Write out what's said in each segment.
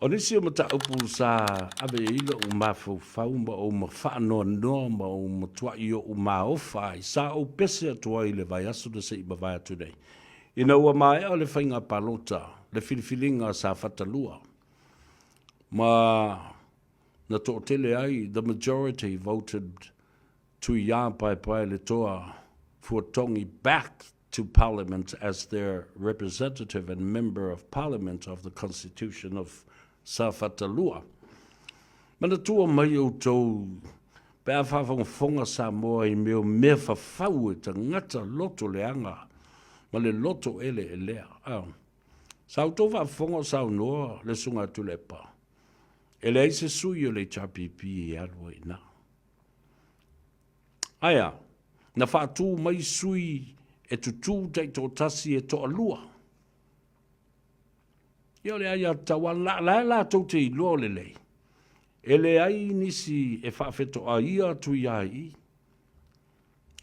O nisi o mata upu sa abe ilo o mafau ma o mawhanoa noa ma o matua i o maofa i sa o pese atua i le vai asu na se i mawai atu nei. Ina ua mai o le whainga palota, le filifilinga sa fatalua. Ma na to tele ai, the majority voted to ia pai le toa fuatongi back to Parliament as their representative and member of Parliament of the Constitution of sa fatalua. Mana tua mai o tau pea whawhonga sa moa i meo mea whawhau e ta ngata loto leanga ma le loto ele e lea. Sau tau whawhonga sau noa le sunga tulepa. Ele ai se sui o le HRPP e alua i na. Aia, na whaatu mai sui e tutu tei tō tasi e tō alua. Ia le aia tawan la tau te iloa le lei. E le ai nisi e whawheto a ia tu ia i.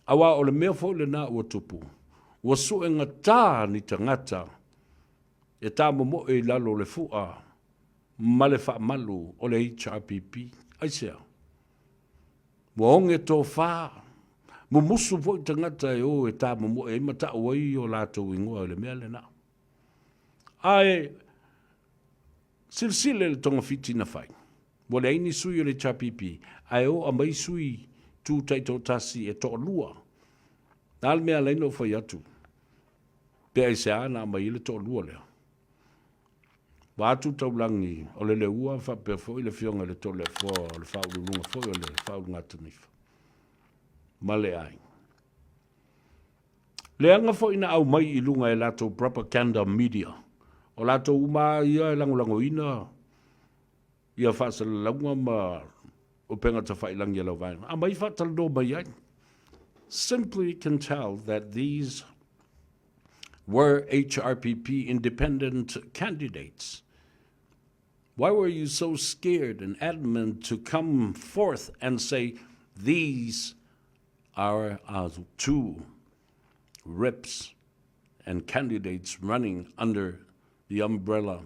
Awa o le mea fo le na ua tupu. Ua su e ngata ni tangata. E tā momo e lalo le fua. Ma le whaamalu o le HRPP. Aisea. Ua onge tofā. Mumusu fo i tangata e o e tā momo e mata uai o lātou ingoa le mea le na. Ai, silsile le tonga fiti na whai. Wa le aini sui o le HRPP. Ai o a mai sui tū taito tasi e toa lua. Nāle mea leino whai atu. Pea i se ana mai le toa lua lea. Wa atu taulangi o le ua whapea fo i le fionga le toa le fo le whaulu lunga fo i le whaulu ngata nifa. Ma le ai. Le anga fo ina au mai i lunga e lato propaganda media. O lato uma ia e langolango ina. Ia whaasa launga ma o penga ta whailangi e lau vaina. A mai whaatala no mai ai. Simply can tell that these were HRPP independent candidates. Why were you so scared and adamant to come forth and say, these are our two reps and candidates running under the umbrella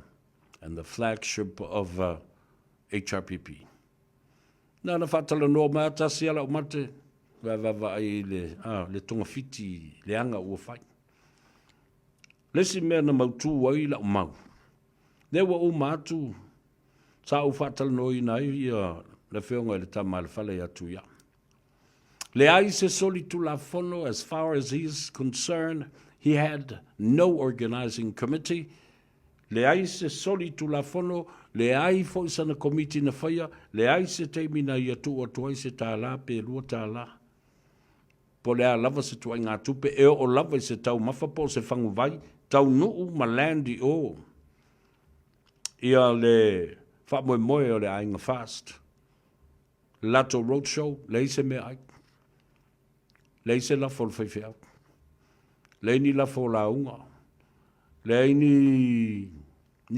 and the flagship of HRPP? Nana whatala no maa tasi ala o mate, wa ai le tonga fiti le anga ua whai. Lesi mea na mautu wai la o mau. Lewa o mātu, sa o whatala no i nai ia le whionga le tama le whale atu ia. Le ai se soli tu la fono, as far as he's concerned, he had no organizing committee. Le ai se soli tu la fono, le ai fo sana komiti na whaia, le ai se teimina ia tu o tuai se tā la, pe lua tā la. Po le a lava se tuai ngā tupe, e o lava se tau mawhapo se whangu vai, tau nuu ma landi o. Ia le faamoemoe o le ainga fast. Lato roadshow, le se me ai. Le se la fol whaiwhea. Le ni la fol la unga. Le ni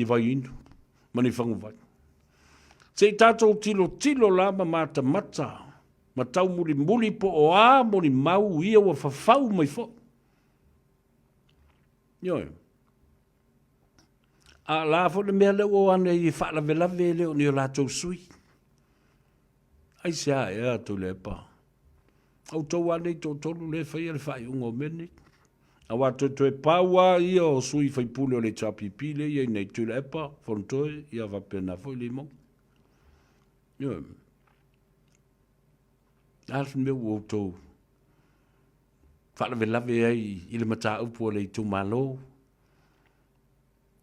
vai inu. Mani whangu vai. Se tātou tilo la ma mata mata. Ma tau muli po o a moni mau ia wa whawhau mai fo. Ioi. A la fo le mea leo o ane i whaalawelawe leo ni o lātou sui. Ai se a ea tu le pa. Au tau ane i tō tolu le whai le whai ungo mene. A watu e paua ia o sui whai pule o le HRPP le ia nei tu le pa. Fontoe ia wapena fo le mo. Ioi. Alf me wo to fala vela ve ai ile mata upo le tu malo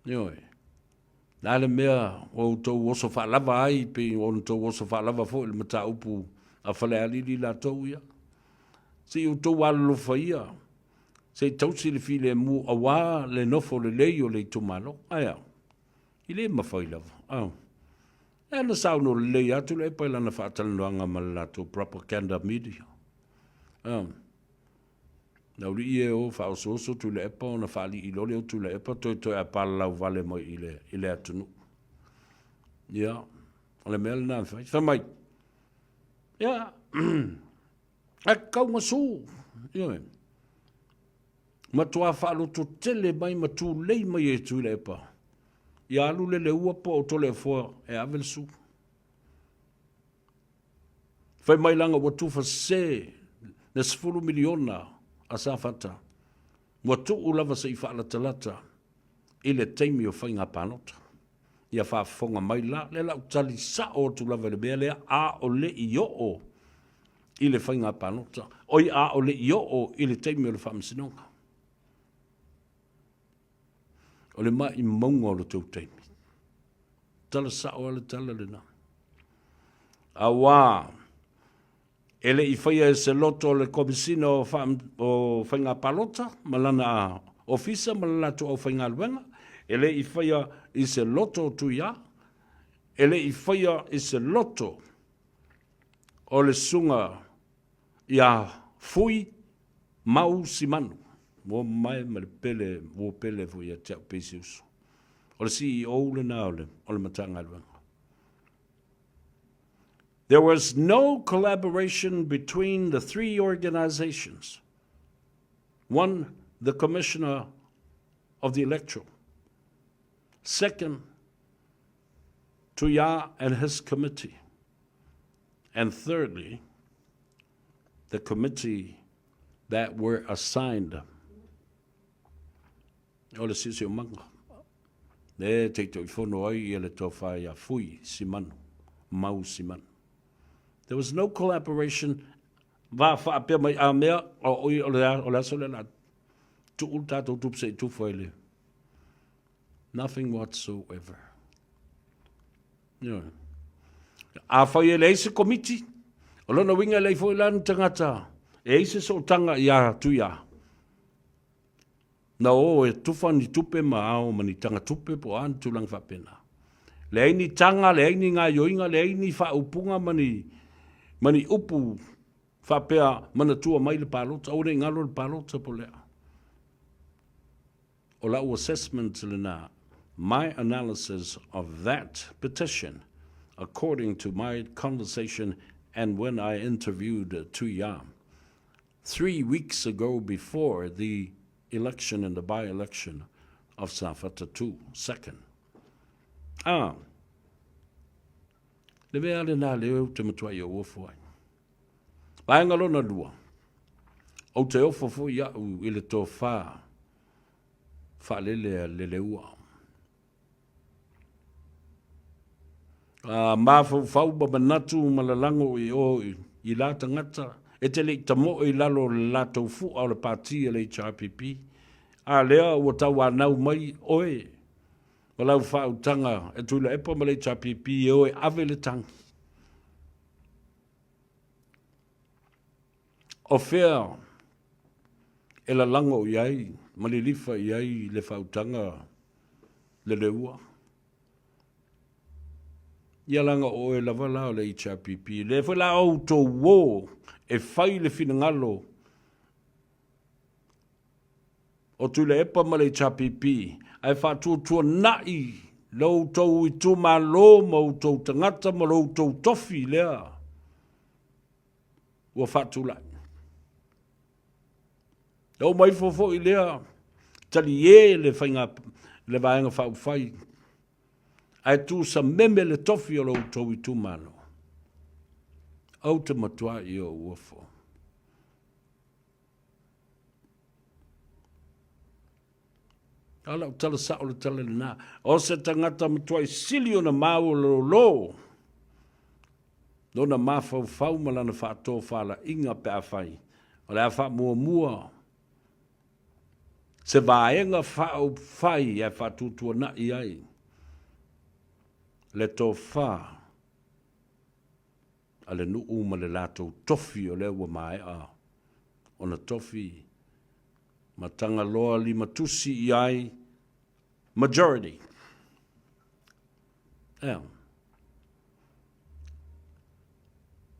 yo dale me wo to wo so fala vai pe wo to wo so fala va fo ile mata upo a fala ali la to ya si u to walo faia se to si le file mu awa le no fo le yo le tu malo aya ile ma faila Ana sau no le atu le pa lana whaatalananga malato propaganda media. Na uri e o whaososo tu le epa o na whaali i lole o tu le epa toi a palau vale mo i le atunu. Ia, ole mea le nā whai. Whamai. Ia, a kaunga sū. Ia, matua whaaloto tele mai matu lei mai e tu le epa. ia alu le ua po o tole fo e avel su. Fai mai langa wa tufa se na 10 miliona a sa fata. Wa tu ulava sa ifa ala talata i le teimi o whainga panota. Ia whaafonga mai la, le la utali sa o tu lava le bea lea a o le i o i le whainga panota. Oi a o le i o i le teimi o le whaamsinonga. O le mai i maunga o le tau teimi. Tala sa o le tala le na. A wā, ele i whaia e se loto o le komisina o whainga palota, malana ofisa, malana tu o whainga luenga, ele i whaia i se loto tu ia, ele i whaia i se loto o le sunga ia fui mau si manu. Mo mai ma le pele, mo pele fu ia tia pesi usu. O le CEO le na o le matanga luenga. There was no collaboration between the three organizations. One, the commissioner of the electoral. Second, Tuya and his committee. And thirdly, the committee that were assigned. O le sisi o manga. Le te to ifono ai le tofā ia fui si manu, mau si manu. There was no collaboration. Va fa pe mai a mea o le so le la tu ulta tu se tu foile. Nothing whatsoever. You know. A fa le se committee. O lona winga le foi lan tangata. E se so tanga ia tu ia. Na o e tufa ni tupe ma o mani tanga tupe po an tulang fa pena. Le ni tanga le ni nga yoinga le ni fa upunga mani upu whapea mana tua mai le palota, au re ngalo le palota po lea. O lau assessment le na, my analysis of that petition, according to my conversation and when I interviewed Tuya 3 weeks ago before the election and the by-election of Safata 2, second. Le vea le nā leo te matua i o ofo ai. Paenga lona lua. O te ofo fo i au i le tofā. Whalele le leua. Mā fau manatu malalango i o i la tangata. E te le tamo i lalo la tofu au le pāti le HRPP. A lea ua tau anau mai oe. Walau whau tanga e tula epa ma le HRPP e oe ave le tangi. O whea e la lango iai, ma le lifa iai le whau tanga le leua. Ia langa o e lava lao le HRPP. Le whela au tō wō e whai le whinangalo. O tula epa ma le HRPP. Ai whātua nai lau tau i tū malo mau tau tangata ma lau tau tofi lea. Ua whātulai. Lau mai fofo i lea. Tali e le whainga le vaenga whau whai. Ai tū sa meme le tofi o lau tau i tū malo. Au te matua i o uafo. Ala o tala sa o le tala le nā. O se tangata matuai sili o na mau lo lo. Nona mā fau malana whātō whāla inga pe a whai. O le a faamoemoe. Se vaenga whau whai e whātūtua na i ai. Le tofā. A le nuu ma le lātou tofi o le ua mai a. O na tofi. Matanga loa li matusi i ai. Majority.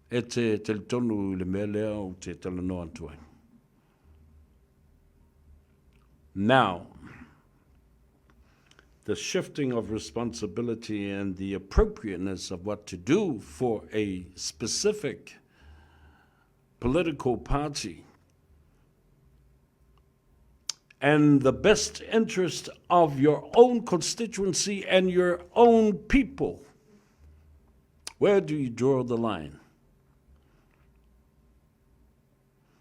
E te tonu le mea lea o te talanoa antuai. Now, the shifting of responsibility and the appropriateness of what to do for a specific political party and the best interest of your own constituency and your own people. Where do you draw the line?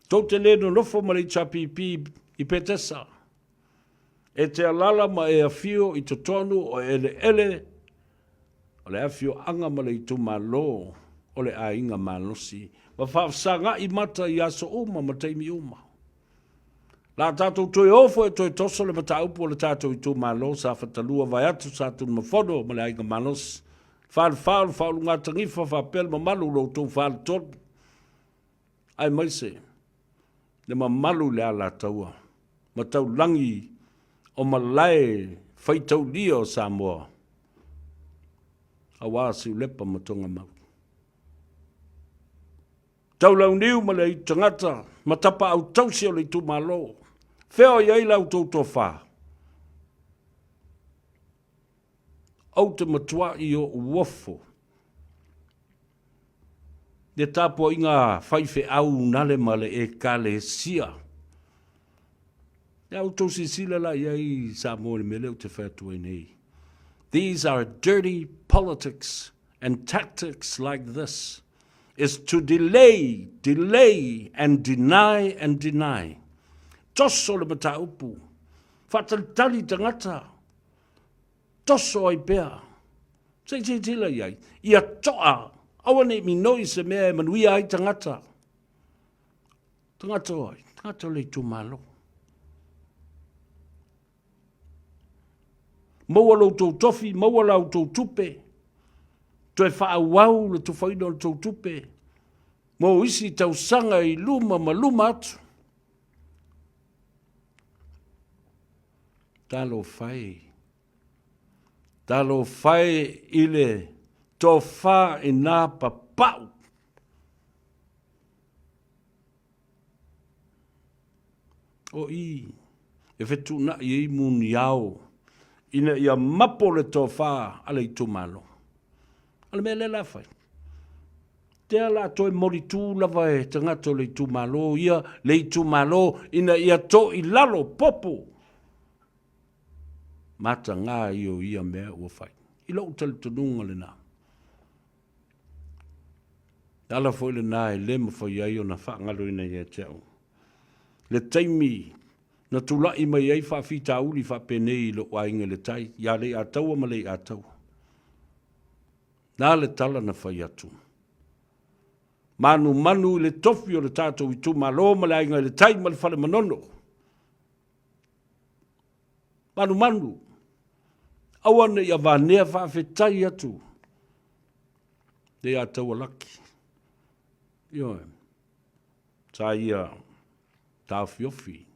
Tau te leno nofo ma le HRPP I petesa. E te alala ma e awhio I te tonu o ele ele, o le awhio anga ma le itu malo, o le a inga malosi. Ma whaafsanga I mata I aso uma ma teimi uma. La tātou toi ofo e toi toso le mata upo le tātou itu malo, sa whatalua vai atu sa tu mawhono ma le a inga malos. Whaal ngā tangifa whapel ma malu lo tō whaal tonu. Ai maise, le ma malu le ala taua. Ma tau langi o malai whaitau lia o Samoa. A wāsi ulepa ma tonga mau. Tau lau niu ma le I tangata, ma tapa au tausi o le tu malo. Wheo iai lau tau tofā. Au te matua I o uofo. Le tapo inga whaife au nale ma le e kale sia. These are dirty politics and tactics like this is to delay and deny. Toso le mata upu. Whatatali tangata. Toso ai pea. Sei tila iai. Ia toa. Awane mi noi se mea e manuia ai tangata. Tangata oi. Tangata le tu malo. Maua lau tau tofi, maua lau tau tupe. Toi wha wau le tu whaino le tau tupe. Mo isi tau sanga I luma ma luma atu. Talo fai ile tofā I nā papau. O I, e whetu na I muni au. Ina ia mapo le tofā ale I tumalo. Ale mea le la fai. Te ala toi moritu lava e tangato le tumalo, ia le tumalo, ina ia to I lalo popo. Mata ngā io ia mea ua fai. I lau tali tununga le nā. Ala foi le nā e le mawhai ai o na whaangalo ina ia teo. Le taimi, na tulai mai ai whawhita uli whapenei lo wainga le tai, ia le a taua ma le a taua. Nā le tala na whai atu. Manu le tofi o le tātou I tu malo ma le ainga le tai ma le whale manono. Manu. Awane ia whanea whawhetai atu. Le a taua laki. Io, tā ia tā whiofi.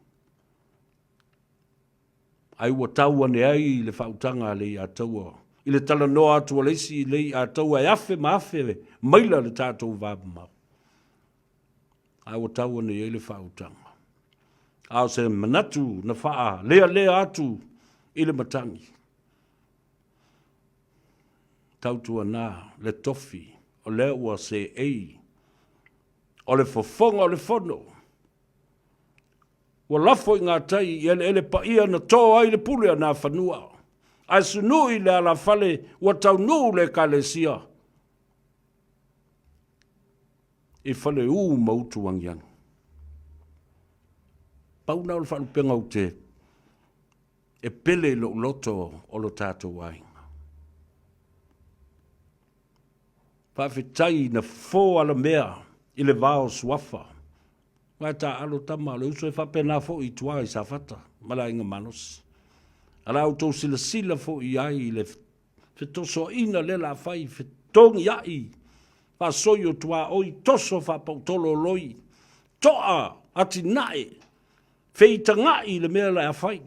Ai ua taua ne ai le whautanga le I a taua. I le tala noa atua leisi le I a taua e afe ma afe maila le tātou vāpamau. Ai ua taua ne ai le whautanga. Ao se manatu na whaa lea atu I le matangi. Tautua nā le tofi o le ua se ei. O le fofonga o le fono. Wa lafo I ngā tai I ele pa ia na tō ai le pule a nā whanua. Ai sunui le ala fale wa tau nuu le kalesia. I fale mautu wangiang. Pauna o le whalupenga o te e pele lo loto o lo tātou ai. Whawhetai na fō ala mea I le vao suafa. Wai tā alo tama, le uso e whapena fo I tua I sa whata, mala inga manos. Ala au tau sila fo I ai, le whetoso ina le la whai, whetongi ai. Wha soio tua oi, toso whapau tolo loi. Toa ati nae, wheita ngai le mea la whai.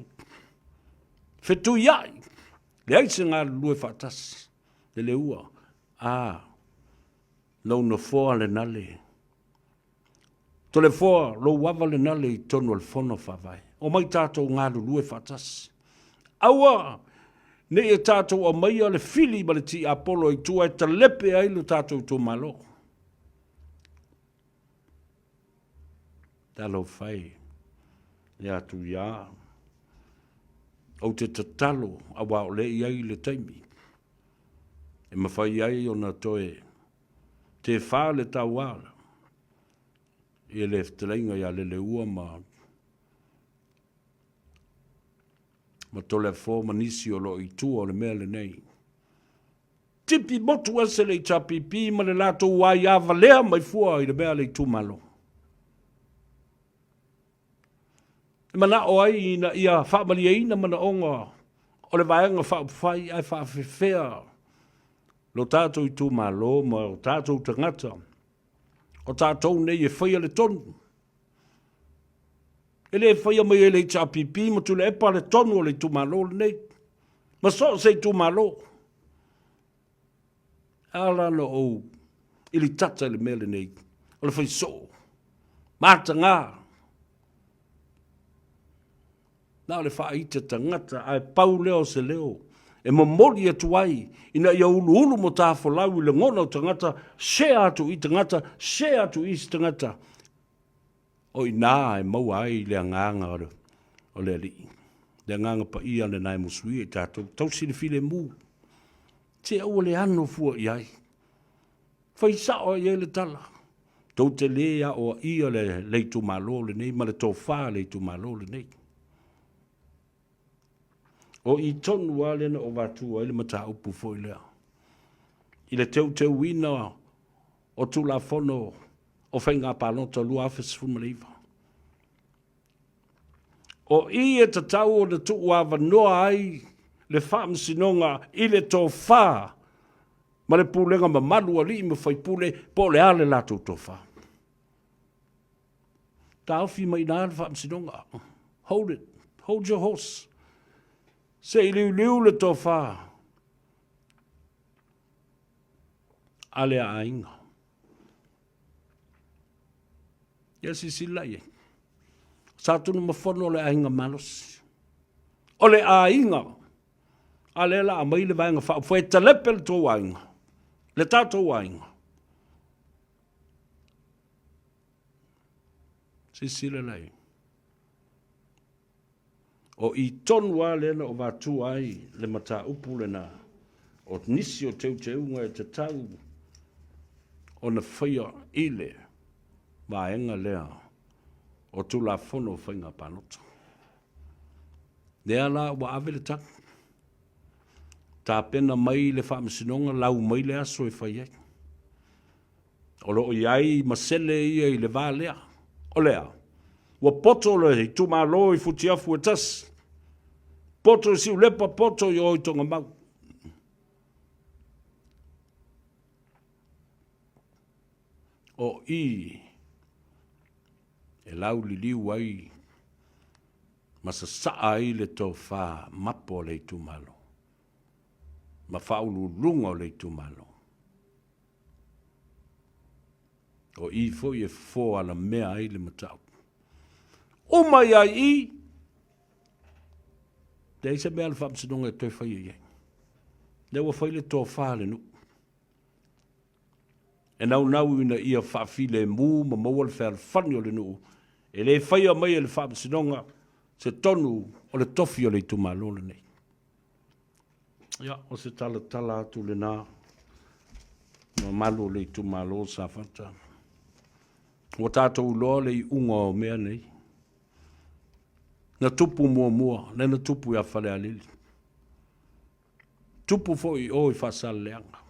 Whetu iai, le aise ngā lue whatasi, le ua. Lau na fōa le nale. To le fōa, lo wawa le nale I tonu al fono whawai. O mai tātou ngā lue whatasi. Aua, ne e tātou o mai le fili ma le ti Apollo I tua e talepe ai lo tātou tō malo. Talofa le atu ia. au te tatalo a wā o le iai le taimi. E mawhai ai o na toe te whā le tau ala. E le ftelainga ia le ua ma tole fō manisi o lo i tua o le mea le nei. Tipi motu ese le HRPP ma le lato wai awa lea mai fua i le mea le tu malo. E mana o ai ina ia whaamalia ina mana onga o le vaenga whaapwhai ai whaafewhea lo tātou i tu malo ma o tātou tangata o tātou nei e whaia le tonu. E le whaia mai e le HRPP ma tu le epa le tonu o le tu malo le nei. Ma so se tu malo. Ala no o ili tata le mele nei. O le whai so. Mata ngā. Nā le whaita tangata ai pau leo se leo. E mamori atu ai. Ina ia ulu mo tāwhalau i le ngona o tangata. Share atu i tangata. Share atu i tangata. O i nā e maua ai le anganga o le li. Le anganga pa ia le nai musui e tātou. Tausi le file mū. Te au le ano fua i ai. Whai sao i le tala. Tau te lea o ia le leitu malo le nei, ma le tofā leitu malo le nei. O i tonu a lena o wātua i le mata upu fo i lea. I le teu wina o tula fono o whainga pālota lua awhis fumaleiva. O i e tatau o le tuu awa noa ai le whaamsinonga i le tofā. Ma le pūlenga ma malu ali me whai pūle po le ale lātou tofā. Tā awhi mai nā le whaamsinonga. Hold it. Hold your horse. Se i liu le tofā. Ale a inga. Ia si silai e. Sātunu mawhono le a inga malos. O le a inga. Ale la a mai le vaenga wha. Fue talepe le tō wainga. Le tātou wainga. Si sila lai. O i tonu a lena o wātu ai le mata upu lena. O nisi o teu ngai te tau. O na whaia ile. Vaenga lea. O tula fono whainga panota. Lea la wa avele tak. Tā pena mai le whaamasinonga lau mai le aso e whai ai. O lo iai masele ia i le vā lea. O lea. Wa poto le i tuma lo i futiafu e tas. Poto si ulepa poto i oi tonga mau. O i e lau li liu ai masa saa ai le tofā mapo le i tumalo. Ma whaulu lunga o le tumalo. O i fo i e fo ala mea ai le matau. O mai ai i. Te eise mea le whamsinonga e toi whai i. Le wa whai le tō whāle nu. E nau ina ia whaafile mū ma maua le whare whani o le nu. E le whai a mai e le whamsinonga se tonu o le tofi o le tumalo le nei. Ia, o se tala atu le nā. Ma malo le tumalo sa whata. O tātou loa le i unga o mea nei. Na tupu mua, na tupu ia whale alili. Tupu fo i o i whasale leanga.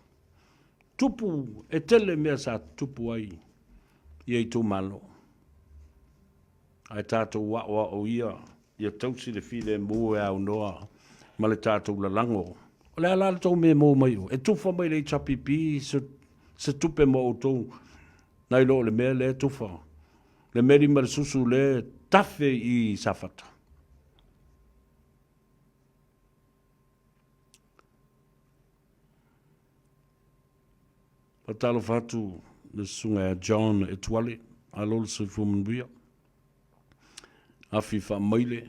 Tupu e tele mea sa tupu ai. I ei tumalo. Ai tātou wa o ia. Ia tausi le file mua e au noa. Ma le tātou la lango. O le ala tau me mō mai o. E tufa mai le HRPP se tupe mo o tau. Nai lo le mea le tufa. Le meri ma le susu le tafe i safata. Pa Talofa atu le sunga John e tuale. Alol se fumunbuia. Afi faamoemoe.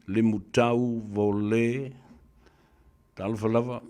Le mutau vo le. Talofa lava.